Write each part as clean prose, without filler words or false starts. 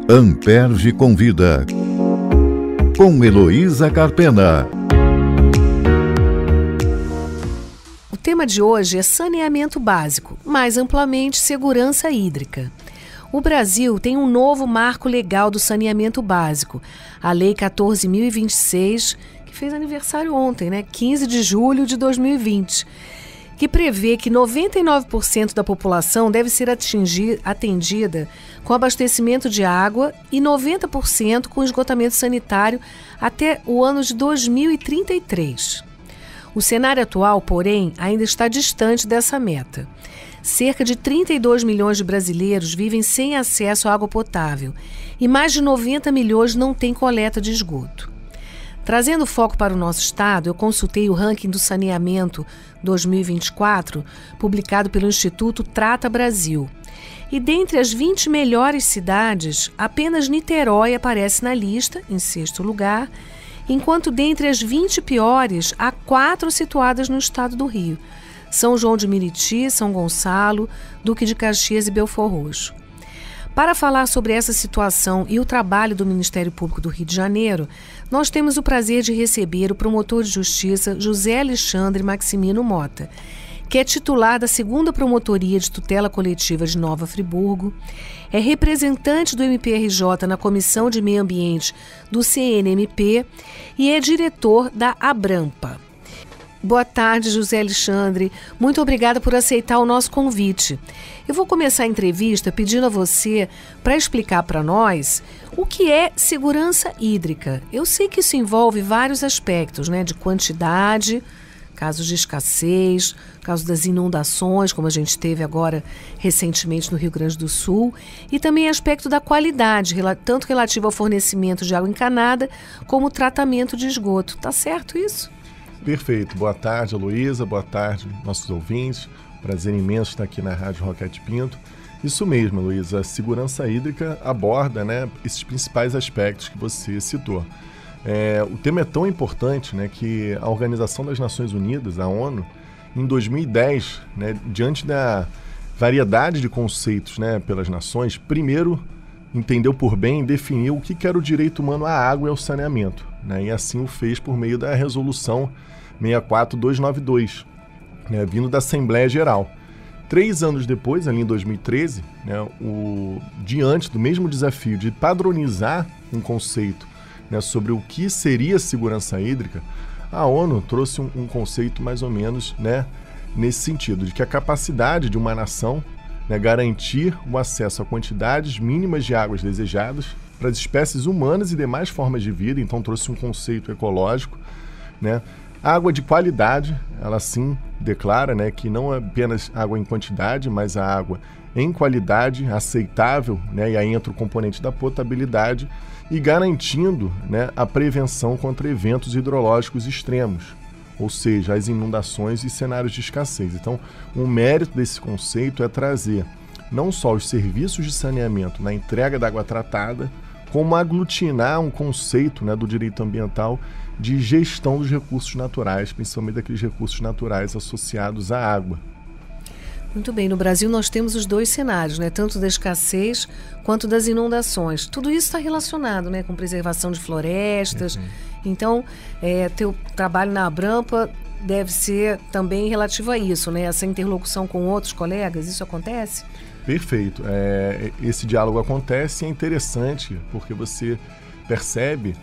Amperge Convida, com Heloísa Carpena. O tema de hoje é saneamento básico, mais amplamente segurança hídrica. O Brasil tem um novo marco legal do saneamento básico, a Lei 14.026, que fez aniversário ontem, 15 de julho de 2020, que prevê que 99% da população deve ser atendida com abastecimento de água e 90% com esgotamento sanitário até o ano de 2033. O cenário atual, porém, ainda está distante dessa meta. Cerca de 32 milhões de brasileiros vivem sem acesso à água potável e mais de 90 milhões não têm coleta de esgoto. Trazendo foco para o nosso estado, eu consultei o ranking do saneamento 2024, publicado pelo Instituto Trata Brasil. E dentre as 20 melhores cidades, apenas Niterói aparece na lista, em 6º lugar, enquanto dentre as 20 piores, há 4 situadas no estado do Rio: São João de Meriti, São Gonçalo, Duque de Caxias e Belford Roxo. Para falar sobre essa situação e o trabalho do Ministério Público do Rio de Janeiro, nós temos o prazer de receber o promotor de justiça José Alexandre Maximino Mota, que é titular da 2ª Promotoria de Tutela Coletiva de Nova Friburgo, é representante do MPRJ na Comissão de Meio Ambiente do CNMP e é diretor da Abrampa. Boa tarde, José Alexandre. Muito obrigada por aceitar o nosso convite. Eu vou começar a entrevista pedindo a você para explicar para nós o que é segurança hídrica. Eu sei que isso envolve vários aspectos, de quantidade, casos de escassez, casos das inundações, como a gente teve agora recentemente no Rio Grande do Sul, e também aspecto da qualidade, tanto relativo ao fornecimento de água encanada como o tratamento de esgoto. Tá certo isso? Perfeito. Boa tarde, Heloísa. Boa tarde, nossos ouvintes. Prazer imenso estar aqui na Rádio Roquete Pinto. Isso mesmo, Heloísa. A segurança hídrica aborda, esses principais aspectos que você citou. O tema é tão importante, que a Organização das Nações Unidas, a ONU, em 2010, diante da variedade de conceitos, pelas nações, primeiro entendeu por bem definir o que era o direito humano à água e ao saneamento. E assim o fez por meio da Resolução 64292, vindo da Assembleia Geral. 3 anos depois, ali em 2013, diante do mesmo desafio de padronizar um conceito sobre o que seria segurança hídrica, a ONU trouxe um conceito mais ou menos nesse sentido, de que a capacidade de uma nação garantir o acesso a quantidades mínimas de águas desejadas para as espécies humanas e demais formas de vida. Então trouxe um conceito ecológico, Água de qualidade, ela sim declara, que não é apenas água em quantidade, mas a água em qualidade aceitável, e aí entra o componente da potabilidade, e garantindo a prevenção contra eventos hidrológicos extremos, ou seja, as inundações e cenários de escassez. Então, o mérito desse conceito é trazer não só os serviços de saneamento na entrega da água tratada, como aglutinar um conceito do direito ambiental de gestão dos recursos naturais, principalmente daqueles recursos naturais associados à água. Muito bem, no Brasil nós temos os 2 cenários, tanto da escassez quanto das inundações. Tudo isso está relacionado com preservação de florestas. Então, teu trabalho na Abrampa deve ser também relativo a isso, essa interlocução com outros colegas. Isso acontece? Perfeito. Esse diálogo acontece e é interessante porque você percebe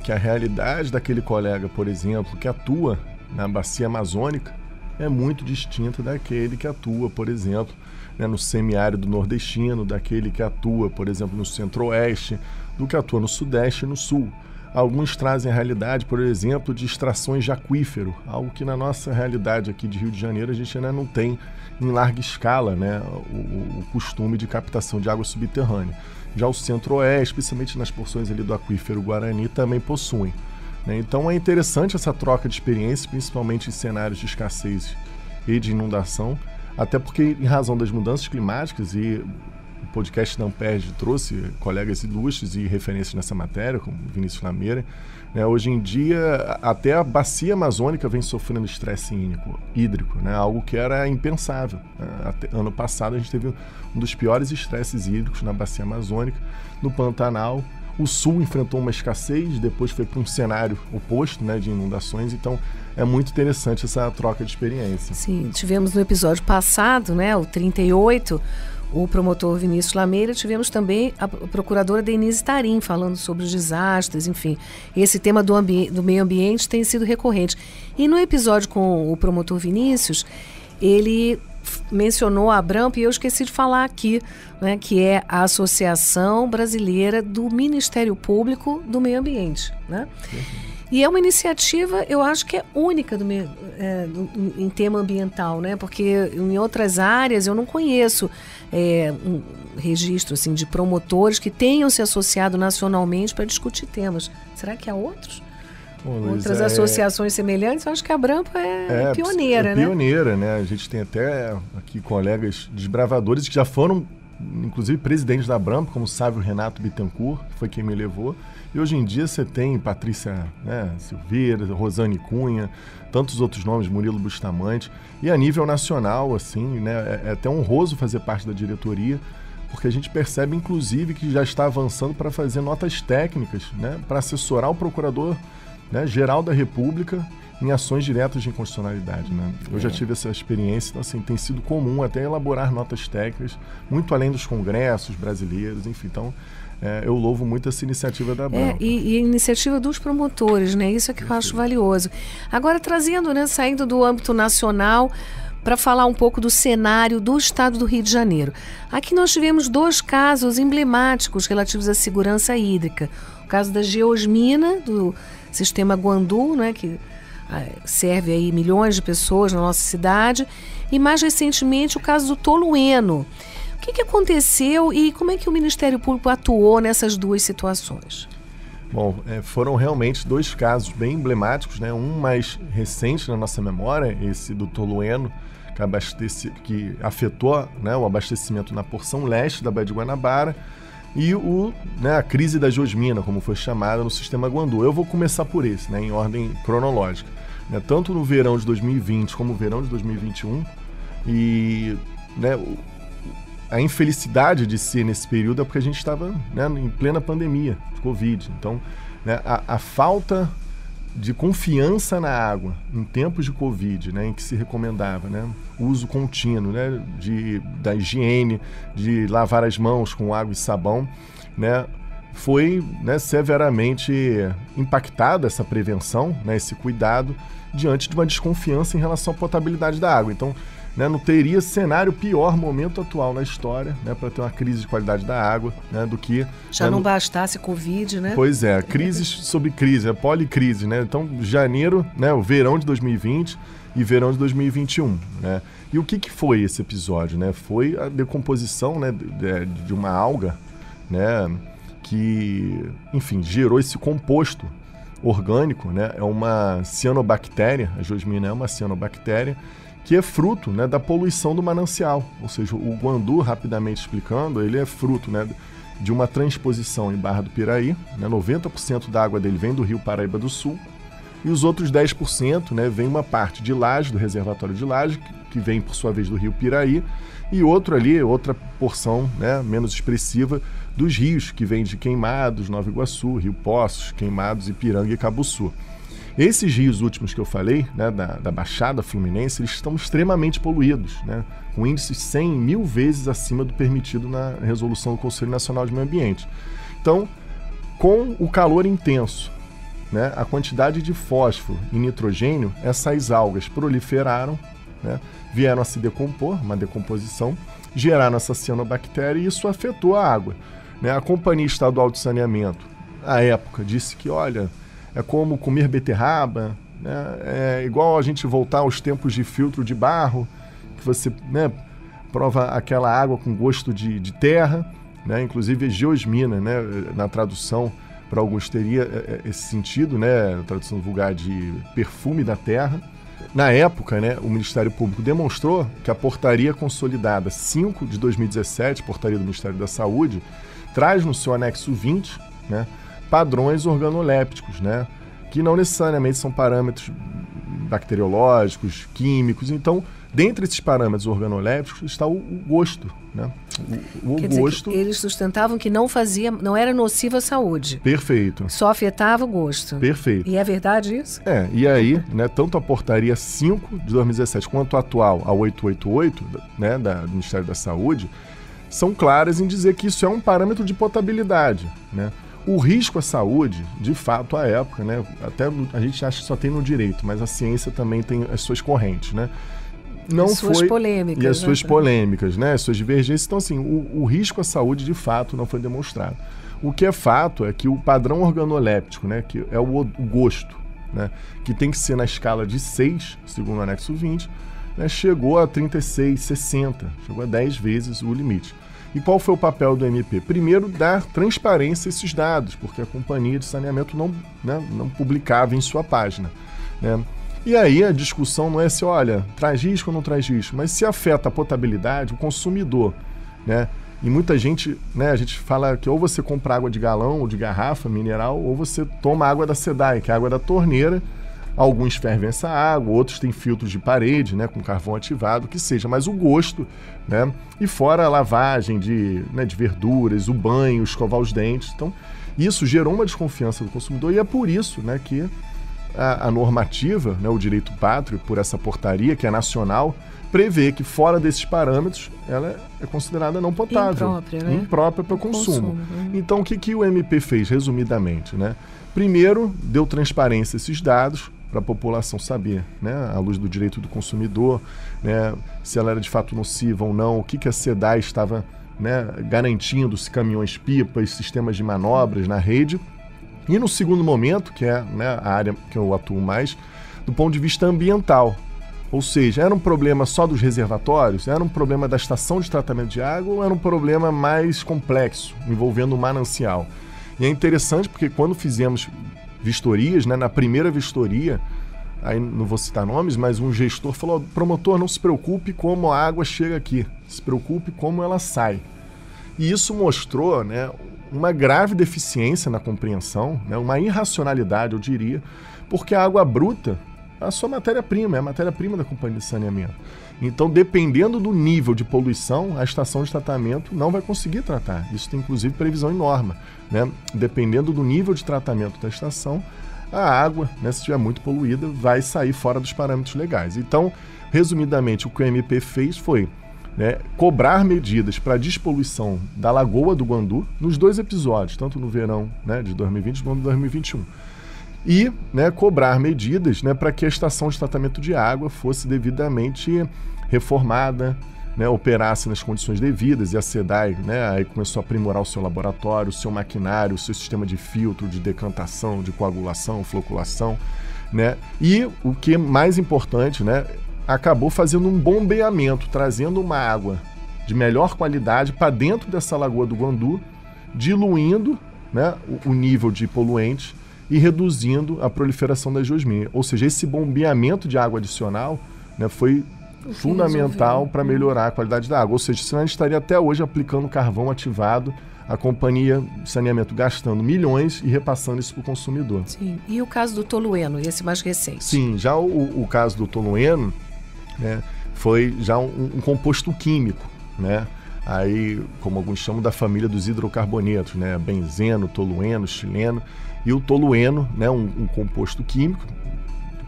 que a realidade daquele colega, por exemplo, que atua na bacia amazônica é muito distinta daquele que atua, por exemplo, no semiárido nordestino, daquele que atua, por exemplo, no centro-oeste, do que atua no sudeste e no sul. Alguns trazem a realidade, por exemplo, de extrações de aquífero, algo que na nossa realidade aqui de Rio de Janeiro a gente ainda não tem em larga escala, o costume de captação de água subterrânea. Já o centro-oeste, especialmente nas porções ali do aquífero Guarani, também possuem. Então é interessante essa troca de experiências, principalmente em cenários de escassez e de inundação, até porque em razão das mudanças climáticas e podcast da Amperd trouxe colegas ilustres e referências nessa matéria, como Vinícius Lameira, né? Hoje em dia, até a bacia amazônica vem sofrendo estresse hídrico, né? Algo que era impensável. Até ano passado a gente teve um dos piores estresses hídricos na bacia amazônica, no Pantanal. O Sul enfrentou uma escassez, depois foi para um cenário oposto, né, de inundações. Então, é muito interessante essa troca de experiência. Sim, tivemos no episódio passado, né, o 38, o promotor Vinícius Lameira, tivemos também a procuradora Denise Tarim falando sobre os desastres, enfim. Esse tema do meio ambiente tem sido recorrente. E no episódio com o promotor Vinícius, ele mencionou a Abramp e eu esqueci de falar aqui, né, que é a Associação Brasileira do Ministério Público do Meio Ambiente, né? E é uma iniciativa, eu acho que é única em tema ambiental, né? Porque em outras áreas eu não conheço um registro assim, de promotores que tenham se associado nacionalmente para discutir temas. Será que há outros? Outras associações semelhantes? Eu acho que a Abramp é pioneira, né? Pioneira, né? A gente tem até aqui colegas desbravadores que já foram, inclusive, presidentes da Abramp, como o Sávio Renato Bittencourt, que foi quem me levou. E hoje em dia você tem Patrícia, né, Silveira, Rosane Cunha, tantos outros nomes, Murilo Bustamante. E a nível nacional, assim, né, é até honroso fazer parte da diretoria, porque a gente percebe, inclusive, que já está avançando para fazer notas técnicas, né, para assessorar o procurador, né, geral da República em ações diretas de inconstitucionalidade, né? Eu já tive essa experiência, então assim, tem sido comum até elaborar notas técnicas, muito além dos congressos brasileiros, enfim, então eu louvo muito essa iniciativa da Abramp. E a iniciativa dos promotores, né? Isso é que eu acho valioso. Agora, trazendo, né, saindo do âmbito nacional, para falar um pouco do cenário do estado do Rio de Janeiro. Aqui nós tivemos 2 casos emblemáticos relativos à segurança hídrica. O caso da Geosmina, do sistema Guandu, né, que serve aí milhões de pessoas na nossa cidade, e mais recentemente o caso do Tolueno. O que aconteceu e como é que o Ministério Público atuou nessas 2 situações? Bom, foram realmente 2 casos bem emblemáticos, né? Um mais recente na nossa memória, esse do Tolueno, que afetou, né, o abastecimento na porção leste da Baía de Guanabara, e a crise da Geosmina, como foi chamada no sistema Guandu. Eu vou começar por esse, né, em ordem cronológica. Né, tanto no verão de 2020 como no verão de 2021. E, né, a infelicidade de ser nesse período é porque a gente estava, né, em plena pandemia de Covid. Então, né, a falta de confiança na água em tempos de Covid, né, em que se recomendava, né, o uso contínuo, né, da higiene, de lavar as mãos com água e sabão, né, foi, né, severamente impactada essa prevenção, né, esse cuidado, diante de uma desconfiança em relação à potabilidade da água. Então, né, não teria cenário pior, momento atual na história, né, para ter uma crise de qualidade da água, né, do que... Já não bastasse Covid, né? Pois é, crises sobre crise, policrise, né? Então, janeiro, né, o verão de 2020 e verão de 2021, né? E o que foi esse episódio, né? Foi a decomposição, né, de uma alga, né, que, enfim, gerou esse composto orgânico, né? É uma cianobactéria, a Geosmina é uma cianobactéria, que é fruto, né, da poluição do manancial. Ou seja, o Guandu, rapidamente explicando, ele é fruto, né, de uma transposição em Barra do Piraí, né, 90% da água dele vem do Rio Paraíba do Sul, e os outros 10%, né, vem uma parte de Laje, do reservatório de Laje, que vem, por sua vez, do Rio Piraí, e outra porção, né, menos expressiva, dos rios, que vem de Queimados, Nova Iguaçu, Rio Poços, Queimados, Ipiranga e Cabuçu. Esses rios últimos que eu falei, né, da Baixada Fluminense, eles estão extremamente poluídos, né, com índices 100 mil vezes acima do permitido na resolução do Conselho Nacional de Meio Ambiente. Então, com o calor intenso, né, a quantidade de fósforo e nitrogênio, essas algas proliferaram, né, vieram a se decompor, uma decomposição, geraram essa cianobactéria e isso afetou a água. Né? A Companhia Estadual de Saneamento, à época, disse que, olha, é como comer beterraba, né? É igual a gente voltar aos tempos de filtro de barro, que você, né, prova aquela água com gosto de terra, né? Inclusive Geosmina, né, na tradução, para alguns teria esse sentido, né, a tradução vulgar de perfume da terra, na época, né, o Ministério Público demonstrou que a portaria consolidada 5 de 2017, portaria do Ministério da Saúde, traz no seu anexo 20, né, padrões organolépticos, né, que não necessariamente são parâmetros bacteriológicos, químicos. Então, dentre esses parâmetros organolépticos está o gosto, né? Quer dizer, eles sustentavam que não era nocivo à saúde. Perfeito. Só afetava o gosto. Perfeito. E é verdade isso? E aí, né, tanto a portaria 5 de 2017 quanto a atual, a 888, né, do Ministério da Saúde, são claras em dizer que isso é um parâmetro de potabilidade, né? O risco à saúde, de fato, à época, né, até a gente acha que só tem no direito, mas a ciência também tem as suas correntes, né? Suas polêmicas. E as suas polêmicas, né? As suas divergências. Então, assim, o risco à saúde, de fato, não foi demonstrado. O que é fato é que o padrão organoléptico, né, que é o gosto, né, que tem que ser na escala de 6, segundo o anexo 20, né, chegou a 36, 60, chegou a 10 vezes o limite. E qual foi o papel do MP? Primeiro, dar transparência a esses dados, porque a companhia de saneamento não publicava em sua página, né? E aí a discussão não é se, olha, traz risco ou não traz risco, mas se afeta a potabilidade, o consumidor, né? E muita gente, né, a gente fala que ou você compra água de galão ou de garrafa mineral, ou você toma água da SEDAI, que é a água da torneira. Alguns fervem essa água, outros têm filtros de parede, né, com carvão ativado, que seja, mas o gosto, né, e fora a lavagem de verduras, o banho, escovar os dentes. Então, isso gerou uma desconfiança do consumidor e é por isso, né, que a normativa, né, o direito pátrio, por essa portaria, que é nacional, prevê que fora desses parâmetros ela é considerada não potável. Imprópria, né? Imprópria para o consumo. Então, o que o MP fez, resumidamente, né? Primeiro, deu transparência a esses dados para a população saber, né, à luz do direito do consumidor, né, se ela era de fato nociva ou não, o que a SEDAI estava, né, garantindo, se caminhões-pipas, sistemas de manobras na rede. E no segundo momento, que é, né, a área que eu atuo mais, do ponto de vista ambiental. Ou seja, era um problema só dos reservatórios? Era um problema da estação de tratamento de água ou era um problema mais complexo, envolvendo o manancial? E é interessante porque quando fizemos vistorias, né, na primeira vistoria, aí não vou citar nomes, mas um gestor falou: promotor, não se preocupe como a água chega aqui, se preocupe como ela sai. E isso mostrou, né, uma grave deficiência na compreensão, né, uma irracionalidade, eu diria, porque a água bruta é a sua matéria-prima, é a matéria-prima da companhia de saneamento. Então, dependendo do nível de poluição, a estação de tratamento não vai conseguir tratar. Isso tem, inclusive, previsão em norma, né? Dependendo do nível de tratamento da estação, a água, né, se estiver muito poluída, vai sair fora dos parâmetros legais. Então, resumidamente, o que o MP fez foi, né, cobrar medidas para a despoluição da Lagoa do Guandu nos 2 episódios, tanto no verão, né, de 2020 quanto 2021. E, né, cobrar medidas, né, para que a estação de tratamento de água fosse devidamente reformada, né, operasse nas condições devidas, e a SEDAI, né, aí começou a aprimorar o seu laboratório, o seu maquinário, o seu sistema de filtro, de decantação, de coagulação, floculação, né, e o que é mais importante, né, acabou fazendo um bombeamento, trazendo uma água de melhor qualidade para dentro dessa Lagoa do Guandu, diluindo, né, o nível de poluente e reduzindo a proliferação da geosminha. Ou seja, esse bombeamento de água adicional, né, foi fundamental para melhorar a qualidade da água. Ou seja, senão a gente estaria até hoje aplicando carvão ativado, a companhia de saneamento gastando milhões e repassando isso para o consumidor. Sim. E o caso do tolueno, esse mais recente? Sim, já o caso do tolueno, né, foi já um composto químico, né? Aí, como alguns chamam, da família dos hidrocarbonetos, né? Benzeno, tolueno, xileno. E o tolueno, né, um composto químico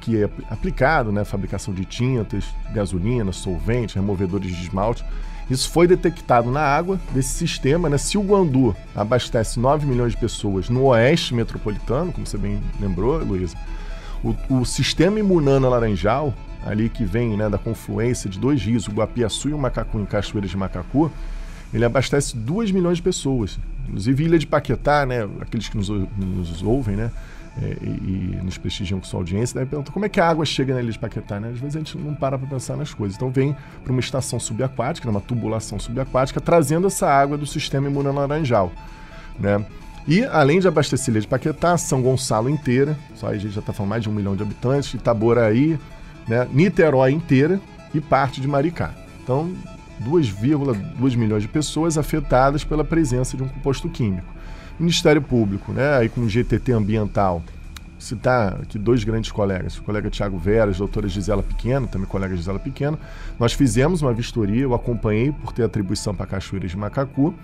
que é aplicado na fabricação de tintas, gasolina, solvente, removedores de esmalte. Isso foi detectado na água desse sistema, né? Se o Guandu abastece 9 milhões de pessoas no oeste metropolitano, como você bem lembrou, Luísa, o sistema Imunana Laranjal, ali que vem, né, da confluência de 2 rios, o Guapiaçu e o Macacu, em Cachoeiras de Macacu, ele abastece 2 milhões de pessoas. Inclusive, Ilha de Paquetá, né, aqueles que nos ouvem, né, e nos prestigiam com sua audiência, devem perguntar como é que a água chega na Ilha de Paquetá, né? Às vezes a gente não para pensar nas coisas. Então vem para uma estação subaquática, uma tubulação subaquática, trazendo essa água do sistema Imunana Laranjal, né? E, além de abastecer a Ilha de Paquetá, São Gonçalo inteira, só aí a gente já está falando mais de 1 milhão de habitantes, Itaboraí, né, Niterói inteira e parte de Maricá. Então, 2,2 milhões de pessoas afetadas pela presença de um composto químico. Ministério Público, né, aí com o GTT ambiental, citar aqui 2 grandes colegas, o colega Tiago Veras, a doutora Gisela Pequeno, também colega Gisela Pequeno, nós fizemos uma vistoria, eu acompanhei por ter atribuição para Cachoeiras de Macacu,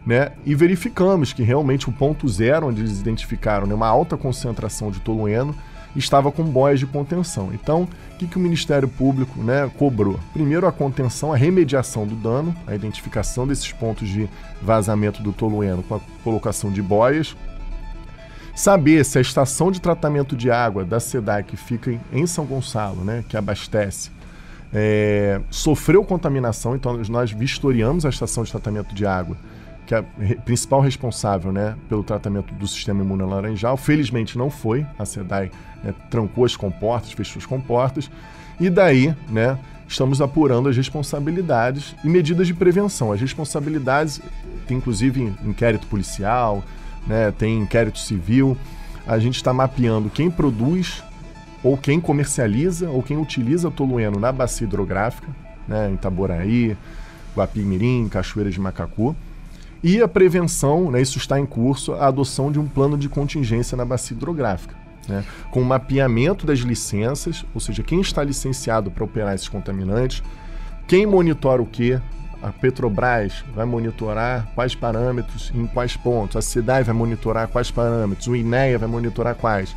né, e verificamos que realmente o ponto zero, onde eles identificaram, né, uma alta concentração de tolueno, estava com boias de contenção. Então, o que o Ministério Público, né, cobrou? Primeiro, a contenção, a remediação do dano, a identificação desses pontos de vazamento do tolueno com a colocação de boias, saber se a estação de tratamento de água da SEDAI, que fica em São Gonçalo, né, que abastece, sofreu contaminação. Então nós vistoriamos a estação de tratamento de água, que é a principal responsável, né, pelo tratamento do sistema imunolaranjal. Felizmente não foi, a SEDAI, né, trancou as comportas, fechou as comportas, e daí, né, estamos apurando as responsabilidades e medidas de prevenção. As responsabilidades, tem inclusive inquérito policial, né, tem inquérito civil. A gente está mapeando quem produz ou quem comercializa ou quem utiliza tolueno na bacia hidrográfica, né, em Itaboraí, Guapimirim, Cachoeiras de Macacu. E a prevenção, né, isso está em curso, a adoção de um plano de contingência na bacia hidrográfica, né, com o mapeamento das licenças, ou seja, quem está licenciado para operar esses contaminantes, quem monitora o quê. A Petrobras vai monitorar quais parâmetros em quais pontos, a SEDAI vai monitorar quais parâmetros, o INEA vai monitorar quais,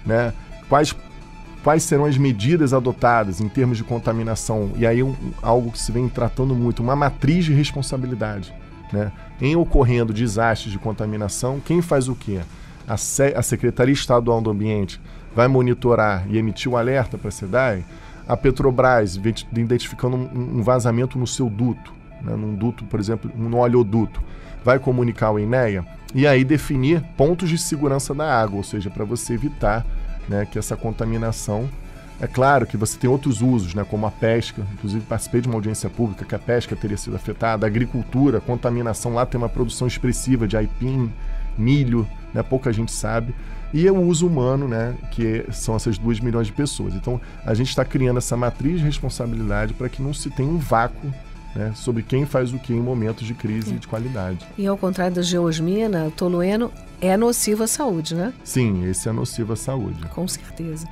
né? Quais serão as medidas adotadas em termos de contaminação. E aí algo que se vem tratando muito, uma matriz de responsabilidade, né? Em ocorrendo desastres de contaminação, quem faz o quê? A Secretaria Estadual do Ambiente vai monitorar e emitir o alerta para a SEDAI. A Petrobras, identificando um vazamento no seu duto, né, num duto, por exemplo, no oleoduto, vai comunicar ao INEA e aí definir pontos de segurança da água, ou seja, para você evitar, né, que essa contaminação. É claro que você tem outros usos, né, como a pesca, inclusive participei de uma audiência pública que a pesca teria sido afetada, a agricultura, a contaminação lá tem uma produção expressiva de aipim, milho, né, pouca gente sabe, e o uso humano, né, que são essas 2 milhões de pessoas. Então, a gente está criando essa matriz de responsabilidade para que não se tenha um vácuo, né, sobre quem faz o que em momentos de crise de qualidade. E ao contrário da geosmina, o tolueno é nocivo à saúde, né? Sim, esse é nocivo à saúde. Com certeza.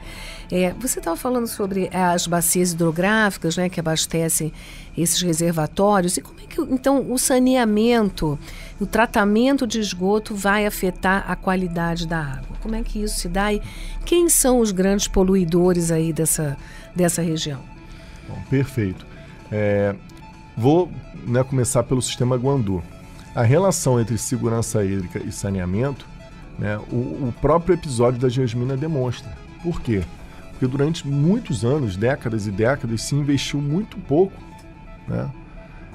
Você estava falando sobre as bacias hidrográficas, né, que abastecem esses reservatórios. E como é que, então, o saneamento, o tratamento de esgoto vai afetar a qualidade da água? Como é que isso se dá e quem são os grandes poluidores aí dessa região? Bom, perfeito. Vou, né, começar pelo sistema Guandu. A relação entre segurança hídrica e saneamento, né, o próprio episódio da geosmina demonstra. Por quê? Porque durante muitos anos, décadas e décadas, se investiu muito pouco, né,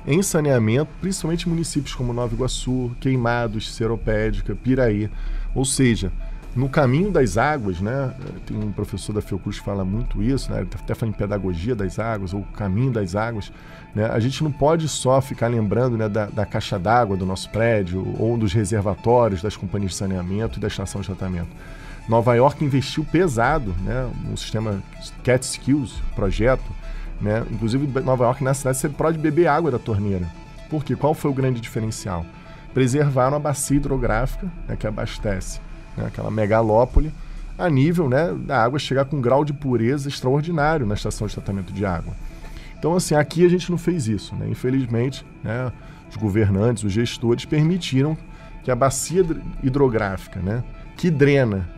em saneamento, principalmente em municípios como Nova Iguaçu, Queimados, Seropédica, Piraí. Ou seja, no caminho das águas, né, tem um professor da Fiocruz que fala muito isso, né, ele até fala em pedagogia das águas, ou caminho das águas, né, a gente não pode só ficar lembrando, né, da caixa d'água do nosso prédio, ou dos reservatórios das companhias de saneamento e da estação de tratamento. Nova York investiu pesado, né, no sistema Catskills, projeto, né, inclusive Nova York, na cidade, você pode beber água da torneira. Por quê? Qual foi o grande diferencial? Preservaram a bacia hidrográfica, né, que abastece, né, aquela megalópole, a nível, né, da água chegar com um grau de pureza extraordinário na estação de tratamento de água. Então, assim, aqui a gente não fez isso, né? Infelizmente, né, os governantes, os gestores permitiram que a bacia hidrográfica, né, que drena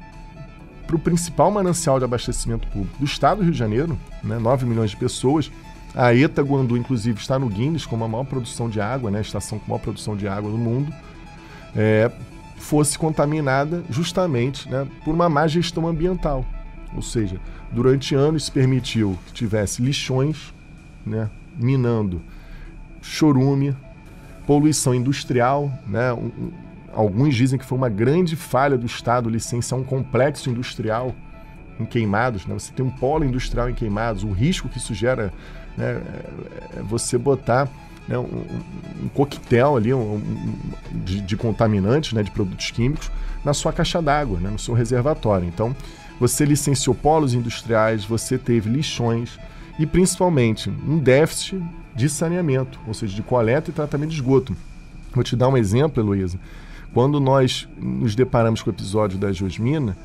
para o principal manancial de abastecimento público do estado do Rio de Janeiro, né, 9 milhões de pessoas, a ETA Guandu, inclusive, está no Guinness como a maior produção de água, né, a estação com a maior produção de água do mundo, fosse contaminada justamente, né, por uma má gestão ambiental. Ou seja, durante anos se permitiu que tivesse lixões, né, minando chorume, poluição industrial, né, alguns dizem que foi uma grande falha do Estado licenciar um complexo industrial em Queimados, né, você tem um polo industrial em Queimados, o risco que isso gera, né, é você botar, né, um coquetel ali de contaminantes, né, de produtos químicos na sua caixa d'água, né, no seu reservatório. Então, você licenciou polos industriais, você teve lixões e, principalmente, um déficit de saneamento, ou seja, de coleta e tratamento de esgoto. Vou te dar um exemplo, Heloísa. Quando nós nos deparamos com o episódio da Geosmina,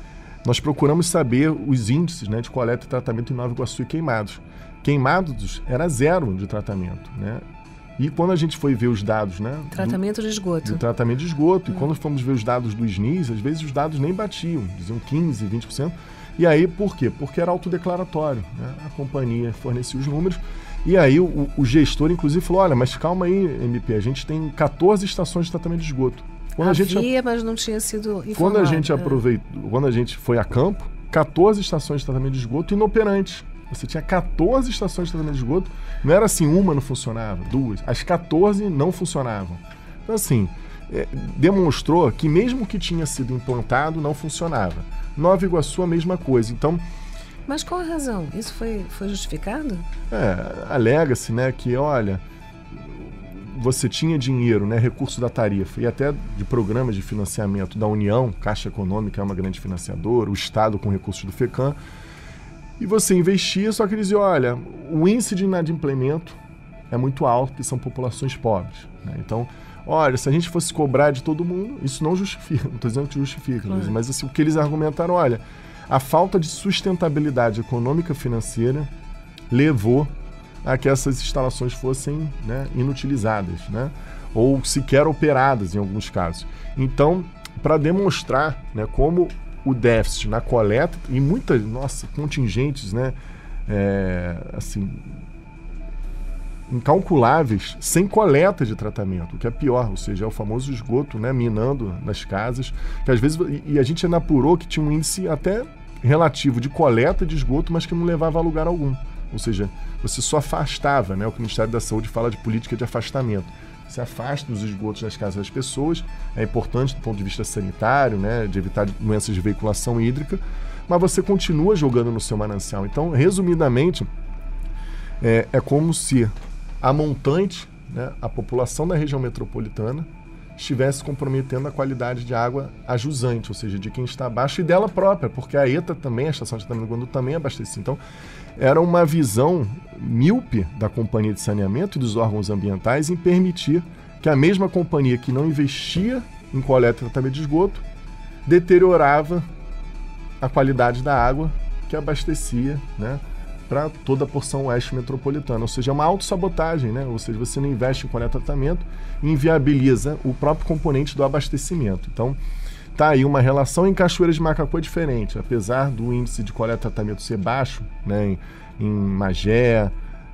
nós procuramos saber os índices, né, de coleta e tratamento em Nova Iguaçu e Queimados. Queimados era 0 de tratamento, né? E quando a gente foi ver os dados, né? Tratamento de esgoto. Do tratamento de esgoto. E quando fomos ver os dados do SNIS, às vezes os dados nem batiam, diziam 15%, 20%. E aí, por quê? Porque era autodeclaratório, né? A companhia fornecia os números. E aí o gestor, inclusive, falou, olha, mas calma aí, MP, a gente tem 14 estações de tratamento de esgoto. Mas não tinha sido informado. Quando a gente foi a campo, 14 estações de tratamento de esgoto inoperantes. Você tinha 14 estações de tratamento de esgoto, não era assim, uma não funcionava, 2. As 14 não funcionavam. Então, assim, demonstrou que mesmo que tinha sido implantado, não funcionava. Nova Iguaçu, a mesma coisa. Então, mas qual a razão? Isso foi justificado? Alega-se, né, que, olha, você tinha dinheiro, né, recurso da tarifa e até de programas de financiamento da União, Caixa Econômica é uma grande financiadora, o Estado com recursos do FECAM, e você investia, só que eles diziam, olha, o índice de inadimplemento é muito alto, porque são populações pobres, né? Então, olha, se a gente fosse cobrar de todo mundo, isso não justifica, não estou dizendo que justifica, mas assim, o que eles argumentaram, olha, a falta de sustentabilidade econômica financeira levou a que essas instalações fossem, né, inutilizadas, né, ou sequer operadas em alguns casos. Então, para demonstrar, né, como o déficit na coleta e muitas, contingentes, né, assim, incalculáveis, sem coleta de tratamento, o que é pior, ou seja, é o famoso esgoto, né, minando nas casas, que às vezes, e a gente ainda apurou que tinha um índice até relativo de coleta de esgoto, mas que não levava a lugar algum. Ou seja, você só afastava, né, o que o Ministério da Saúde fala de política de afastamento. Você afasta os esgotos das casas das pessoas, é importante do ponto de vista sanitário, né, de evitar doenças de veiculação hídrica, mas você continua jogando no seu manancial. Então, resumidamente, é como se a montante, né, a população da região metropolitana, estivesse comprometendo a qualidade de água a jusante, ou seja, de quem está abaixo e dela própria, porque a ETA também, a Estação de Tratamento do Guandu, também abastecia. Então, era uma visão míope da companhia de saneamento e dos órgãos ambientais em permitir que a mesma companhia que não investia em coleta e tratamento de esgoto deteriorava a qualidade da água que abastecia, né, para toda a porção oeste metropolitana. Ou seja, é uma autossabotagem, né? Ou seja, você não investe em coleta e tratamento e inviabiliza o próprio componente do abastecimento. Então, tá aí uma relação. Em Cachoeira de Macacu é diferente. Apesar do índice de coleta e tratamento ser baixo, né, em Magé,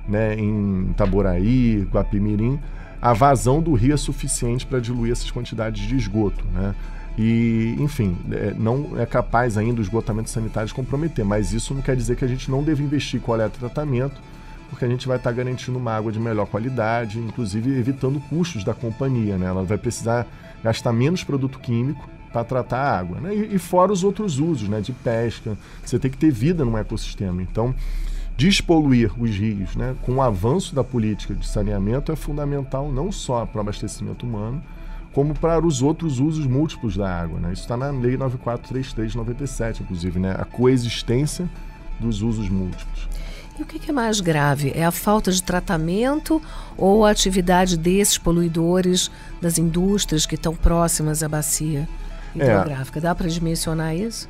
né, em Itaboraí, Guapimirim, a vazão do rio é suficiente para diluir essas quantidades de esgoto, né? E, enfim, não é capaz ainda o esgotamento sanitário de comprometer, mas isso não quer dizer que a gente não deve investir em coleta e tratamento, porque a gente vai estar garantindo uma água de melhor qualidade, inclusive evitando custos da companhia, né? Ela vai precisar gastar menos produto químico para tratar a água, né? E fora os outros usos, né, de pesca, você tem que ter vida no ecossistema. Então, despoluir os rios, né, com o avanço da política de saneamento é fundamental não só para o abastecimento humano, como para os outros usos múltiplos da água, né? Isso está na Lei 9433 de 97, inclusive, né? A coexistência dos usos múltiplos. E o que é mais grave? É a falta de tratamento ou a atividade desses poluidores das indústrias que estão próximas à bacia hidrográfica? Dá para dimensionar isso?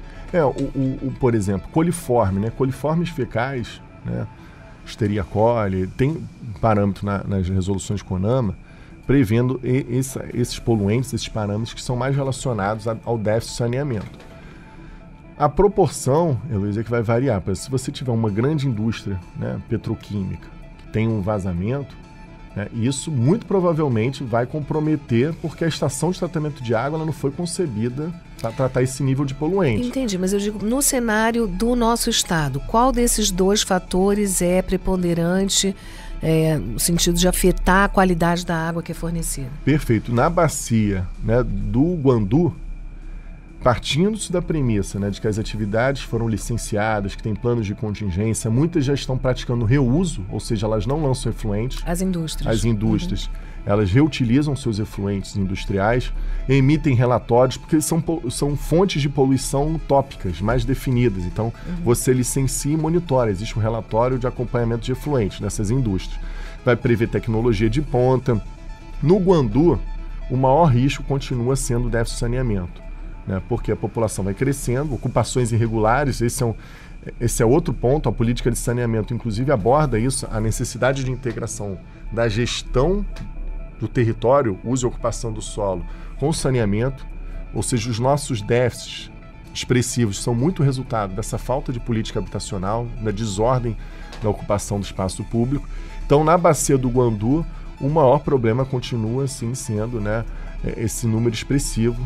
Por exemplo, coliforme, né? Coliformes fecais, né? Listeria coli, tem parâmetro nas resoluções CONAMA, prevendo esses poluentes, esses parâmetros que são mais relacionados ao déficit de saneamento. A proporção, Heloísa, é que vai variar. Se você tiver uma grande indústria, né, petroquímica que tem um vazamento, né, isso muito provavelmente vai comprometer, porque a estação de tratamento de água ela não foi concebida para tratar esse nível de poluente. Entendi, mas eu digo, no cenário do nosso estado, qual desses dois fatores é preponderante no sentido de afetar a qualidade da água que é fornecida? Perfeito. Na bacia, né, do Guandu, partindo-se da premissa, né, de que as atividades foram licenciadas, que tem planos de contingência, muitas já estão praticando reuso, ou seja, elas não lançam efluentes. As indústrias. Elas reutilizam seus efluentes industriais, emitem relatórios, porque são fontes de poluição utópicas, mais definidas. Então, você licencia e monitora. Existe um relatório de acompanhamento de efluentes nessas indústrias. Vai prever tecnologia de ponta. No Guandu, o maior risco continua sendo o déficit de saneamento, né? Porque a população vai crescendo, ocupações irregulares, esse é outro ponto. A política de saneamento, inclusive, aborda isso, a necessidade de integração da gestão do território, uso e ocupação do solo, com o saneamento, ou seja, os nossos déficits expressivos são muito resultado dessa falta de política habitacional, da desordem da ocupação do espaço público. Então, na bacia do Guandu, o maior problema continua, sim, sendo, né, esse número expressivo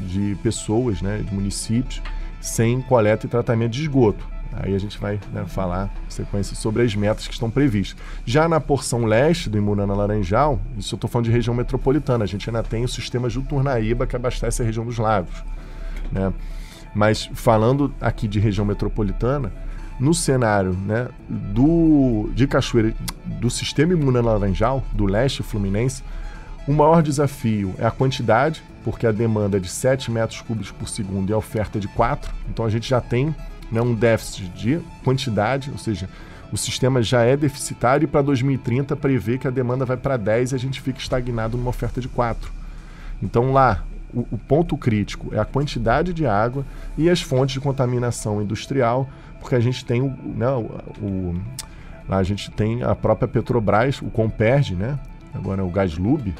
de pessoas, né, de municípios, sem coleta e tratamento de esgoto. Aí a gente vai, né, falar em sequência sobre as metas que estão previstas. Já na porção leste do Imurana Laranjal, isso eu estou falando de região metropolitana, a gente ainda tem o sistema Juturnaíba que abastece a região dos lagos, né? Mas falando aqui de região metropolitana, no cenário, né, de Cachoeira, do sistema Imurana Laranjal, do leste fluminense, o maior desafio é a quantidade, porque a demanda é de 7 metros cúbicos por segundo e a oferta é de 4. Então a gente já tem, né, um déficit de quantidade, ou seja, o sistema já é deficitário e para 2030 prevê que a demanda vai para 10 e a gente fica estagnado numa oferta de 4. Então lá, o ponto crítico é a quantidade de água e as fontes de contaminação industrial, porque a gente tem lá a gente tem a própria Petrobras, o Comperj, né? Agora o Gaslub,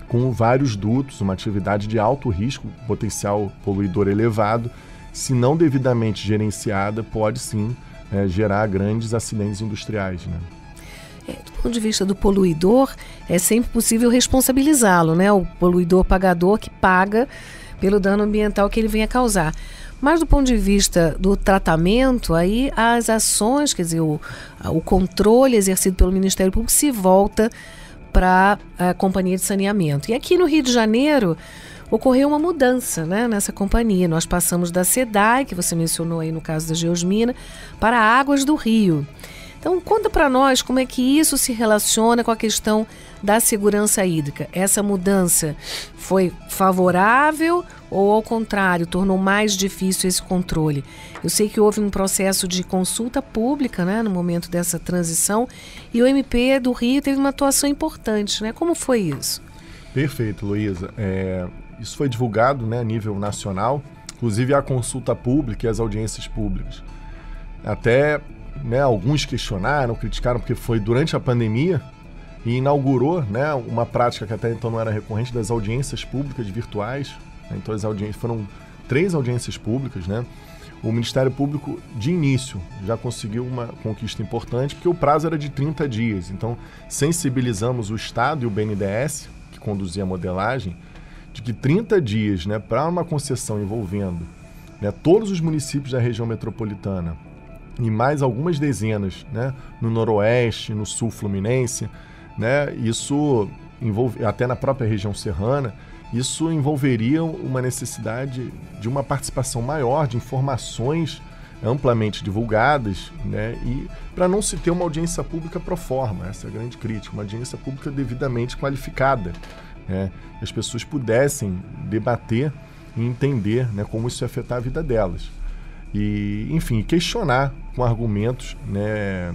com vários dutos, uma atividade de alto risco, potencial poluidor elevado, se não devidamente gerenciada, pode sim gerar grandes acidentes industriais, né? Do ponto de vista do poluidor, é sempre possível responsabilizá-lo, né? O poluidor pagador que paga pelo dano ambiental que ele venha causar. Mas do ponto de vista do tratamento, aí as ações, quer dizer, o controle exercido pelo Ministério Público se volta para a Companhia de Saneamento. E aqui no Rio de Janeiro ocorreu uma mudança, né, nessa companhia. Nós passamos da SEDAI, que você mencionou aí no caso da Geosmina, para Águas do Rio. Então, conta para nós como é que isso se relaciona com a questão da segurança hídrica. Essa mudança foi favorável ou, ao contrário, tornou mais difícil esse controle? Eu sei que houve um processo de consulta pública, né, no momento dessa transição, e o MP do Rio teve uma atuação importante, né? Como foi isso? Perfeito, Luísa. Isso foi divulgado, né, a nível nacional, inclusive a consulta pública e as audiências públicas. Até, né, alguns questionaram, criticaram, porque foi durante a pandemia e inaugurou, né, uma prática que até então não era recorrente, das audiências públicas virtuais. Então as audiências foram 3 audiências públicas, né? O Ministério Público, de início, já conseguiu uma conquista importante, porque o prazo era de 30 dias. Então, sensibilizamos o Estado e o BNDES, que conduzia a modelagem, de que 30 dias, né, para uma concessão envolvendo, né, todos os municípios da região metropolitana e mais algumas dezenas, né, no noroeste, no sul fluminense, né, isso envolve, até na própria região serrana, isso envolveria uma necessidade de uma participação maior, de informações amplamente divulgadas, né, e para não se ter uma audiência pública pro forma, essa é a grande crítica, uma audiência pública devidamente qualificada, né, que as pessoas pudessem debater e entender, né, como isso ia afetar a vida delas. E, enfim, questionar com argumentos, né,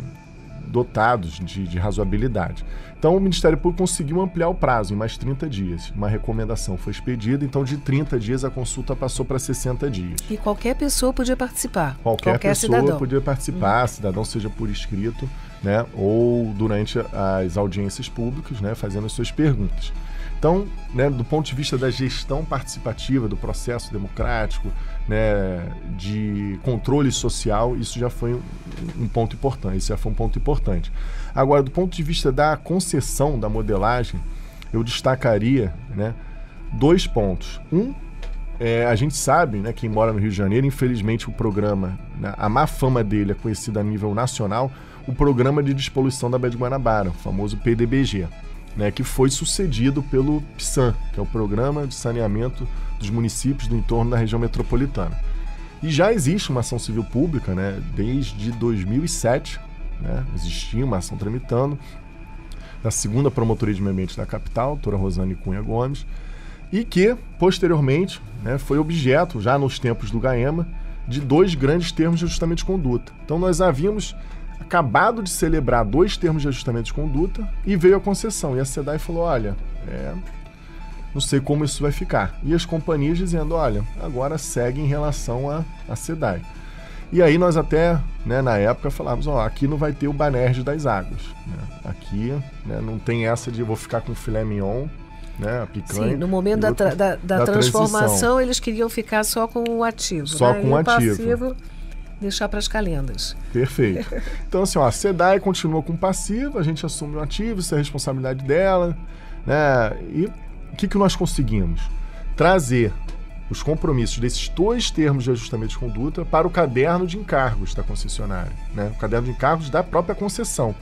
dotados de razoabilidade. Então, o Ministério Público conseguiu ampliar o prazo em mais 30 dias. Uma recomendação foi expedida, então de 30 dias a consulta passou para 60 dias. E qualquer pessoa podia participar? Qualquer pessoa cidadão podia participar, cidadão, seja por escrito, né, ou durante as audiências públicas, né, fazendo as suas perguntas. Então, né, do ponto de vista da gestão participativa, do processo democrático, né, de controle social, isso já foi um ponto importante. Isso já foi um ponto importante. Agora, do ponto de vista da concessão da modelagem, eu destacaria, né, 2 pontos. A gente sabe, né, quem mora no Rio de Janeiro, infelizmente o programa, né, a má fama dele é conhecida a nível nacional, o Programa de Despoluição da Baía de Guanabara, o famoso PDBG. né, que foi sucedido pelo PSAN, que é o Programa de Saneamento dos Municípios do Entorno da Região Metropolitana. E já existe uma ação civil pública, né, desde 2007, né, existia uma ação tramitando, da 2ª Promotoria de Meio Ambiente da capital, doutora Rosane Cunha Gomes, e que, posteriormente, né, foi objeto, já nos tempos do GAEMA, de 2 grandes termos de ajustamento de conduta. Então nós havíamos acabado de celebrar 2 termos de ajustamento de conduta e veio a concessão. E a SEDAI falou, olha, não sei como isso vai ficar. E as companhias dizendo, olha, agora segue em relação à SEDAI. E aí nós até, né, na época, falávamos, aqui não vai ter o Banerj das águas. Né? Aqui, né, não tem essa de vou ficar com filé mignon, né, a picanha. Sim, no momento da transformação, transição, eles queriam ficar só com o ativo. Só, né? Com o ativo. Passivo, deixar para as calendas. Perfeito. Então, assim, a SEDAI continua com o passivo, a gente assume o ativo, isso é a responsabilidade dela. Né? E o que nós conseguimos? Trazer os compromissos desses 2 termos de ajustamento de conduta para o caderno de encargos da concessionária, né? O caderno de encargos da própria concessão.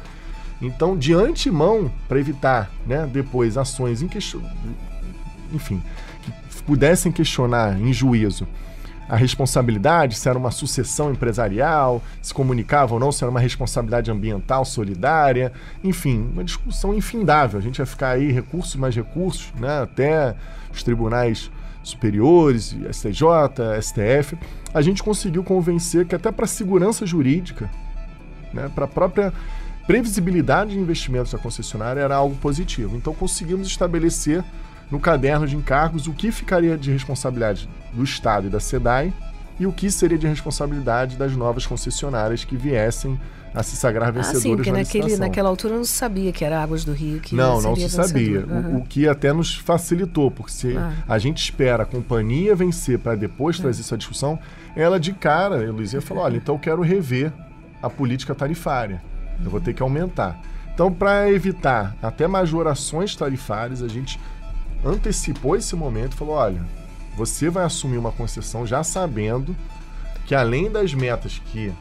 Então, de antemão, para evitar, né, depois ações enfim, que pudessem questionar em juízo a responsabilidade, se era uma sucessão empresarial, se comunicava ou não, se era uma responsabilidade ambiental solidária, enfim, uma discussão infindável. A gente ia ficar aí recursos mais recursos, né, até os tribunais superiores, STJ, STF. A gente conseguiu convencer que até para a segurança jurídica, né, para a própria previsibilidade de investimentos da concessionária era algo positivo. Então conseguimos estabelecer no caderno de encargos o que ficaria de responsabilidade do Estado e da SEDAI e o que seria de responsabilidade das novas concessionárias que viessem a se sagrar vencedoras porque na licitação. Naquela altura não se sabia que era Águas do Rio que não seria se sabia. O que até nos facilitou, porque se a gente espera a companhia vencer para depois trazer essa discussão, ela de cara, a Luísa falou, olha, então eu quero rever a política tarifária, eu vou ter que aumentar. Então, para evitar até majorações tarifárias, a gente antecipou esse momento e falou, olha, você vai assumir uma concessão já sabendo que além das metas que,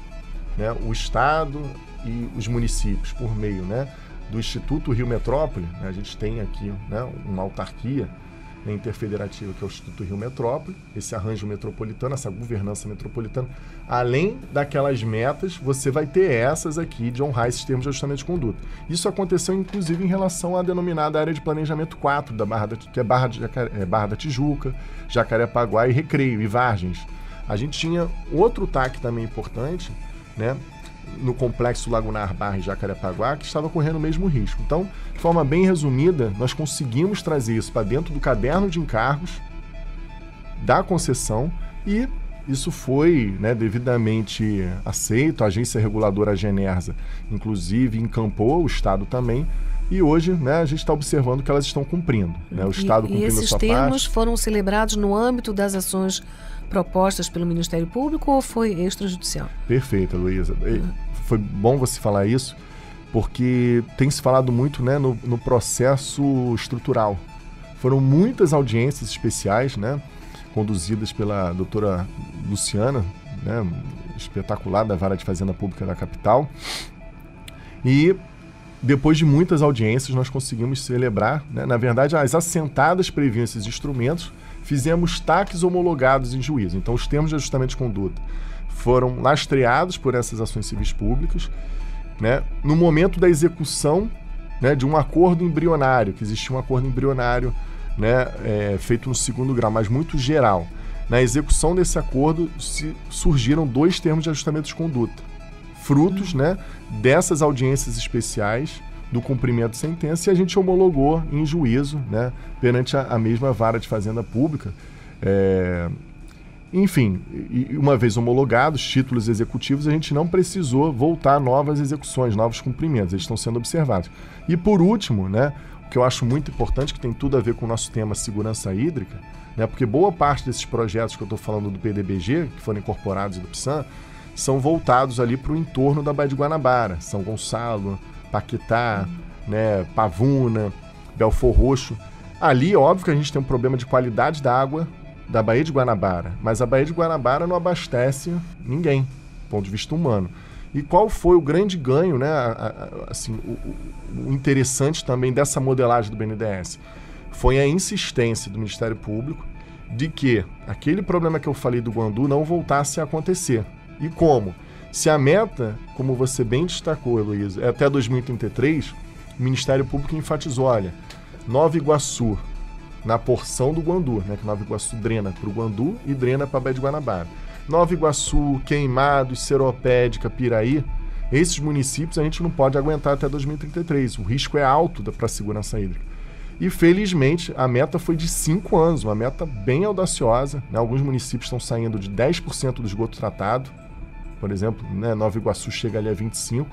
né, o Estado e os municípios, por meio, né, do Instituto Rio Metrópole, né, a gente tem aqui, né, uma autarquia, né, interfederativa, que é o Instituto Rio Metrópole, esse arranjo metropolitano, essa governança metropolitana, além daquelas metas, você vai ter essas aqui de honrar esses termos de ajustamento de conduta. Isso aconteceu, inclusive, em relação à denominada área de planejamento 4, que é Barra da Tijuca, Jacarepaguá e Recreio, e Vargens. A gente tinha outro TAC também importante, né, no complexo Lagunar Barra e Jacarepaguá, que estava correndo o mesmo risco. Então, de forma bem resumida, nós conseguimos trazer isso para dentro do caderno de encargos da concessão e isso foi, né, devidamente aceito. A agência reguladora Genersa, inclusive, encampou, o Estado também, e hoje, né, a gente está observando que elas estão cumprindo. Né, o Estado cumprindo a sua parte. E esses termos foram celebrados no âmbito das ações propostas pelo Ministério Público ou foi extrajudicial? Perfeito, Luísa. Foi bom você falar isso, porque tem se falado muito, né, no processo estrutural. Foram muitas audiências especiais, né, conduzidas pela doutora Luciana, né, espetacular, da Vara de Fazenda Pública da capital. E depois de muitas audiências nós conseguimos celebrar, né, na verdade as assentadas previam esses instrumentos, fizemos TACs homologados em juízo. Então, os termos de ajustamento de conduta foram lastreados por essas ações civis públicas, né, no momento da execução, né, de um acordo embrionário, que existia um acordo embrionário, né, feito no 2º grau, mas muito geral. Na execução desse acordo, surgiram 2 termos de ajustamento de conduta, frutos, né, dessas audiências especiais, do cumprimento de sentença, e a gente homologou em juízo, né, perante a mesma Vara de Fazenda Pública. Enfim, e uma vez homologados, títulos executivos, a gente não precisou voltar a novas execuções, novos cumprimentos, eles estão sendo observados. E por último, né, o que eu acho muito importante, que tem tudo a ver com o nosso tema segurança hídrica, né, porque boa parte desses projetos que eu estou falando do PDBG, que foram incorporados do PSAN, são voltados ali para o entorno da Baía de Guanabara, São Gonçalo, Paquetá, né, Pavuna, Belfor Roxo. Ali, óbvio que a gente tem um problema de qualidade da água da Baía de Guanabara, mas a Baía de Guanabara não abastece ninguém, do ponto de vista humano. E qual foi o grande ganho, né, assim, o interessante também dessa modelagem do BNDES? Foi a insistência do Ministério Público de que aquele problema que eu falei do Guandu não voltasse a acontecer. E como? Se a meta, como você bem destacou, Heloísa, é até 2033, o Ministério Público enfatizou, olha, Nova Iguaçu, na porção do Guandu, né, que Nova Iguaçu drena para o Guandu e drena para a Baía de Guanabara. Nova Iguaçu, Queimados, Seropédica, Piraí, esses municípios a gente não pode aguentar até 2033. O risco é alto para a segurança hídrica. E, felizmente, a meta foi de 5 anos, uma meta bem audaciosa, né? Alguns municípios estão saindo de 10% do esgoto tratado. Por exemplo, né, Nova Iguaçu chega ali a 25%.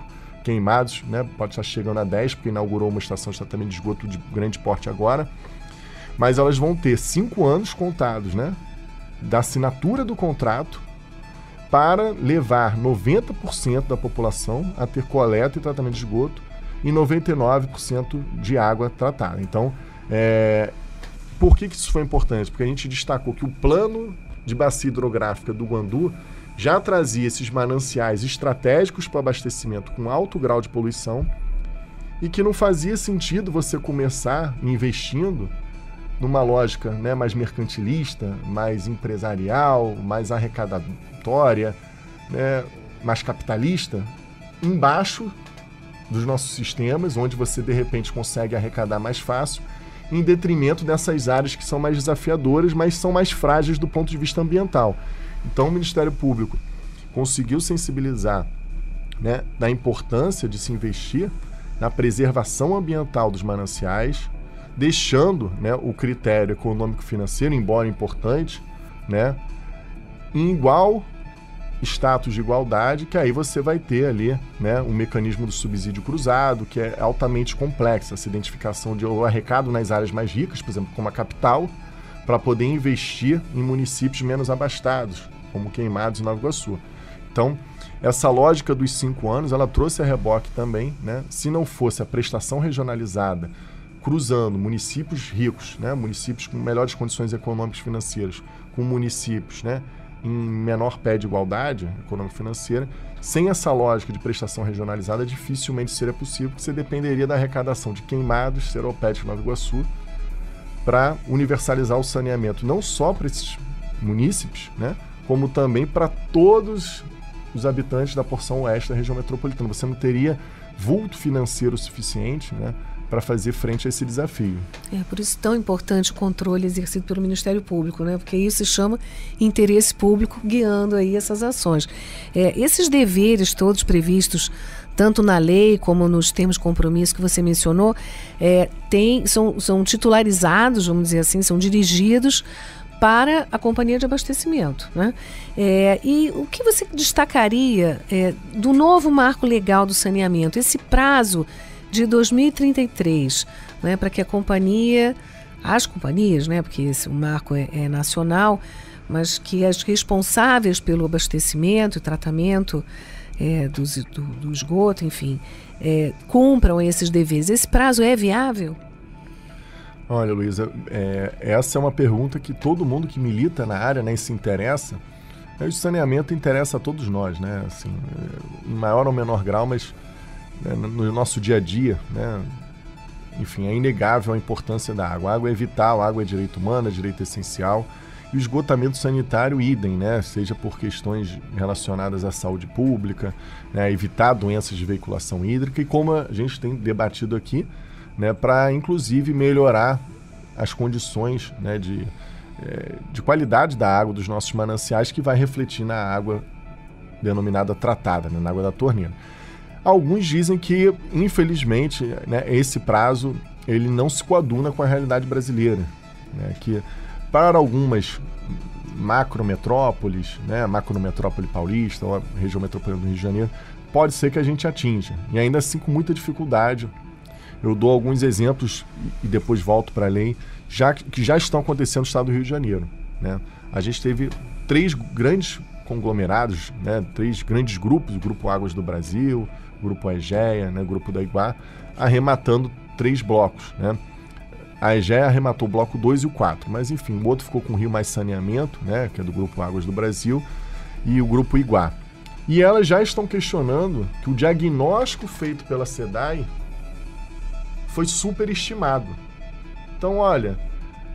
Queimados, né, pode estar chegando a 10%, porque inaugurou uma estação de tratamento de esgoto de grande porte agora. Mas elas vão ter 5 anos contados, né, da assinatura do contrato para levar 90% da população a ter coleta e tratamento de esgoto e 99% de água tratada. Então, por que isso foi importante? Porque a gente destacou que o plano de bacia hidrográfica do Guandu já trazia esses mananciais estratégicos para o abastecimento com alto grau de poluição e que não fazia sentido você começar investindo numa lógica, né, mais mercantilista, mais empresarial, mais arrecadatória, né, mais capitalista, embaixo dos nossos sistemas, onde você de repente consegue arrecadar mais fácil, em detrimento dessas áreas que são mais desafiadoras, mas são mais frágeis do ponto de vista ambiental. Então o Ministério Público conseguiu sensibilizar, né, da importância de se investir na preservação ambiental dos mananciais, deixando, né, o critério econômico-financeiro, embora importante, né, em igual status de igualdade, que aí você vai ter ali, né, um mecanismo do subsídio cruzado, que é altamente complexo, essa identificação de arrecado nas áreas mais ricas, por exemplo, como a capital, para poder investir em municípios menos abastados, como Queimados e Nova Iguaçu. Então, essa lógica dos 5 anos, ela trouxe a reboque também, né? Se não fosse a prestação regionalizada, cruzando municípios ricos, né, municípios com melhores condições econômicas e financeiras, com municípios, né, em menor pé de igualdade econômico-financeira, sem essa lógica de prestação regionalizada, dificilmente seria possível, porque você dependeria da arrecadação de Queimados, Seropédica e Nova Iguaçu para universalizar o saneamento, não só para esses munícipes, né, como também para todos os habitantes da porção oeste da região metropolitana. Você não teria vulto financeiro suficiente, né, para fazer frente a esse desafio. É por isso tão importante o controle exercido pelo Ministério Público, né? Porque isso se chama interesse público guiando aí essas ações. Esses deveres todos previstos, tanto na lei como nos termos de compromisso que você mencionou, são titularizados, vamos dizer assim, são dirigidos para a companhia de abastecimento, né? E o que você destacaria do novo marco legal do saneamento, esse prazo de 2033, né, para que as companhias, né, porque o marco é nacional, mas que as responsáveis pelo abastecimento e tratamento do esgoto, enfim, cumpram esses deveres. Esse prazo é viável? Olha, Luísa, essa é uma pergunta que todo mundo que milita na área, né, se interessa. O saneamento interessa a todos nós, né, assim, em maior ou menor grau, mas no nosso dia a dia, né, enfim, é inegável a importância da água. A água é vital, a água é direito humano, é direito essencial. E o esgotamento sanitário, idem, né, seja por questões relacionadas à saúde pública, né, evitar doenças de veiculação hídrica e como a gente tem debatido aqui, né, para inclusive melhorar as condições, né, de qualidade da água dos nossos mananciais, que vai refletir na água denominada tratada, né, na água da torneira. Alguns dizem que, infelizmente, né, esse prazo ele não se coaduna com a realidade brasileira, né, que para algumas macrometrópoles, né, a macrometrópole paulista ou a região metropolitana do Rio de Janeiro, pode ser que a gente atinja, e ainda assim com muita dificuldade. Eu dou alguns exemplos e depois volto para a lei, que já estão acontecendo no estado do Rio de Janeiro, né? A gente teve 3 grandes conglomerados, né, 3 grandes grupos, o Grupo Águas do Brasil, o Grupo Egea, né, o Grupo da Iguá, arrematando 3 blocos, né? A Egea arrematou o bloco 2 e o 4, mas enfim, o outro ficou com o Rio Mais Saneamento, né, que é do Grupo Águas do Brasil, e o Grupo Iguá. E elas já estão questionando que o diagnóstico feito pela SEDAI foi superestimado. Então, olha,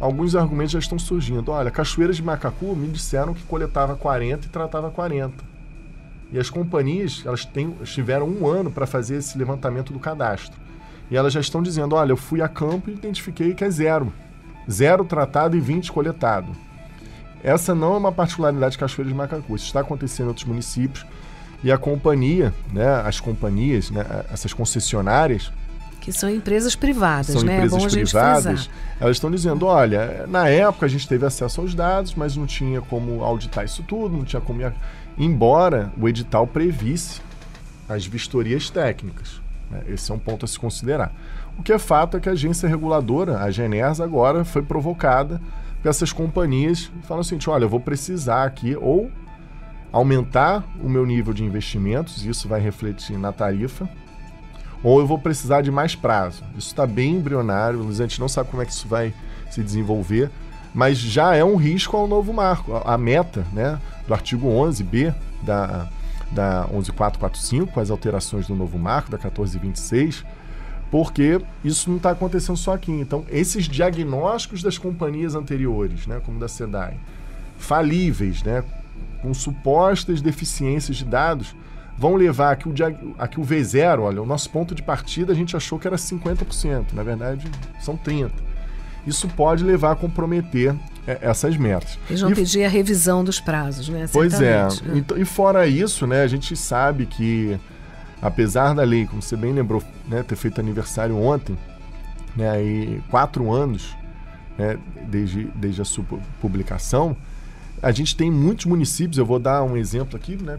alguns argumentos já estão surgindo. Olha, Cachoeiras de Macacu me disseram que coletava 40 e tratava 40. E as companhias, elas tiveram 1 ano para fazer esse levantamento do cadastro. E elas já estão dizendo, olha, eu fui a campo e identifiquei que é 0. 0 tratado e 20 coletado. Essa não é uma particularidade de Cachoeiras de Macacu. Isso está acontecendo em outros municípios. E a companhia, né, as companhias, né, essas concessionárias... Que são empresas privadas, são né? Empresas é bom privadas, a gente frisar. Elas estão dizendo, olha, na época a gente teve acesso aos dados, mas não tinha como auditar isso tudo, não tinha como... Embora o edital previsse as vistorias técnicas. Né? Esse é um ponto a se considerar. O que é fato é que a agência reguladora, a GENERS, agora foi provocada por essas companhias falando assim, olha, eu vou precisar aqui ou aumentar o meu nível de investimentos, isso vai refletir na tarifa, ou eu vou precisar de mais prazo. Isso está bem embrionário, a gente não sabe como é que isso vai se desenvolver, mas já é um risco ao novo marco. A meta, né, do artigo 11b da 11445, com as alterações do novo marco, da 1426, porque isso não está acontecendo só aqui. Então, esses diagnósticos das companhias anteriores, né, como da SEDAI, falíveis, né, com supostas deficiências de dados, vão levar a que o V0, olha, o nosso ponto de partida a gente achou que era 50%, na verdade são 30%. Isso pode levar a comprometer essas metas. Eles vão pedir a revisão dos prazos, né? Pois é. Então, e fora isso, né, a gente sabe que, apesar da lei, como você bem lembrou, né, ter feito aniversário ontem, né, e 4 anos, né, desde a sua publicação, a gente tem muitos municípios, eu vou dar um exemplo aqui, né,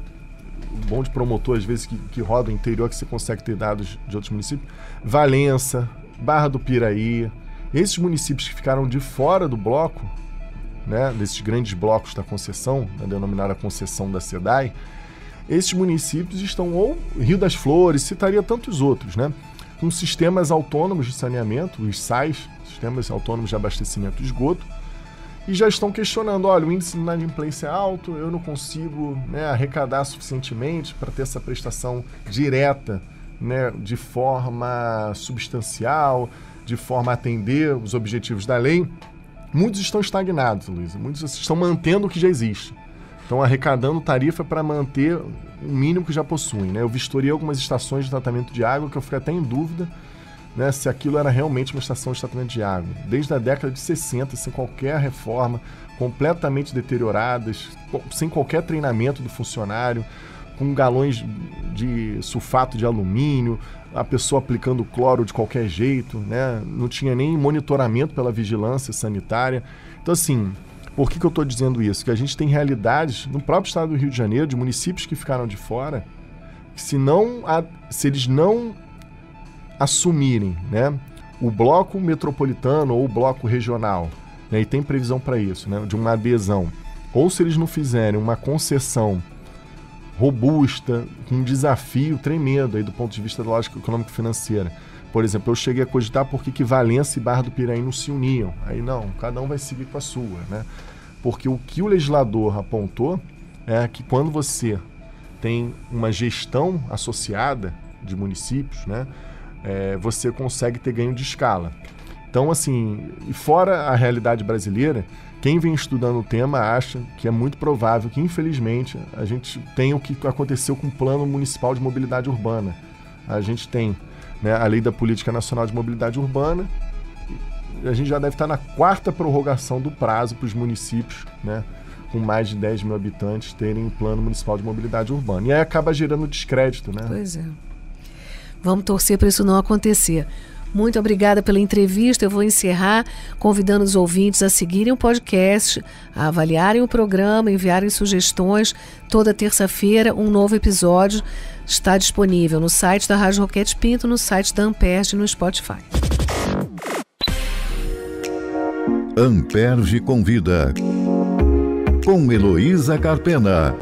um bom de promotor, às vezes, que roda o interior, que você consegue ter dados de outros municípios, Valença, Barra do Piraí, esses municípios que ficaram de fora do bloco, né, desses grandes blocos da concessão, da denominada concessão da SEDAI, esses municípios estão, ou Rio das Flores, citaria tantos outros, né, com sistemas autônomos de saneamento, os SAIs, Sistemas Autônomos de Abastecimento de Esgoto, e já estão questionando, olha, o índice de inadimplência é alto, eu não consigo, né, arrecadar suficientemente para ter essa prestação direta, né, de forma substancial, de forma a atender os objetivos da lei. Muitos estão estagnados, Luísa, muitos estão mantendo o que já existe. Estão arrecadando tarifa para manter o mínimo que já possuem. Né? Eu vistoriei algumas estações de tratamento de água que eu fiquei até em dúvida, né, se aquilo era realmente uma estação de tratamento de água. Desde a década de 60, sem qualquer reforma, completamente deterioradas, sem qualquer treinamento do funcionário, com galões de sulfato de alumínio, a pessoa aplicando cloro de qualquer jeito, né? Não tinha nem monitoramento pela vigilância sanitária. Então, assim, por que eu estou dizendo isso? Que a gente tem realidades no próprio estado do Rio de Janeiro, de municípios que ficaram de fora, que se eles não assumirem, né, o bloco metropolitano ou o bloco regional, né, e tem previsão para isso, né, de uma adesão, ou se eles não fizerem uma concessão robusta, com um desafio tremendo aí do ponto de vista da lógica econômico-financeira. Por exemplo, eu cheguei a cogitar por que Valença e Barra do Piraí não se uniam. Aí não, cada um vai seguir com a sua, né? Porque o que o legislador apontou é que quando você tem uma gestão associada de municípios, né, você consegue ter ganho de escala. Então, assim, e fora a realidade brasileira, quem vem estudando o tema acha que é muito provável que, infelizmente, a gente tenha o que aconteceu com o Plano Municipal de Mobilidade Urbana. A gente tem, né, a Lei da Política Nacional de Mobilidade Urbana, e a gente já deve estar na 4ª prorrogação do prazo para os municípios, né, com mais de 10 mil habitantes terem Plano Municipal de Mobilidade Urbana. E aí acaba gerando descrédito, né? Pois é. Vamos torcer para isso não acontecer. Muito obrigada pela entrevista. Eu vou encerrar convidando os ouvintes a seguirem o podcast, a avaliarem o programa, enviarem sugestões. Toda terça-feira, um novo episódio está disponível no site da Rádio Roquete Pinto, no site da Amperge e no Spotify. Amperge convida, com Heloísa Carpena.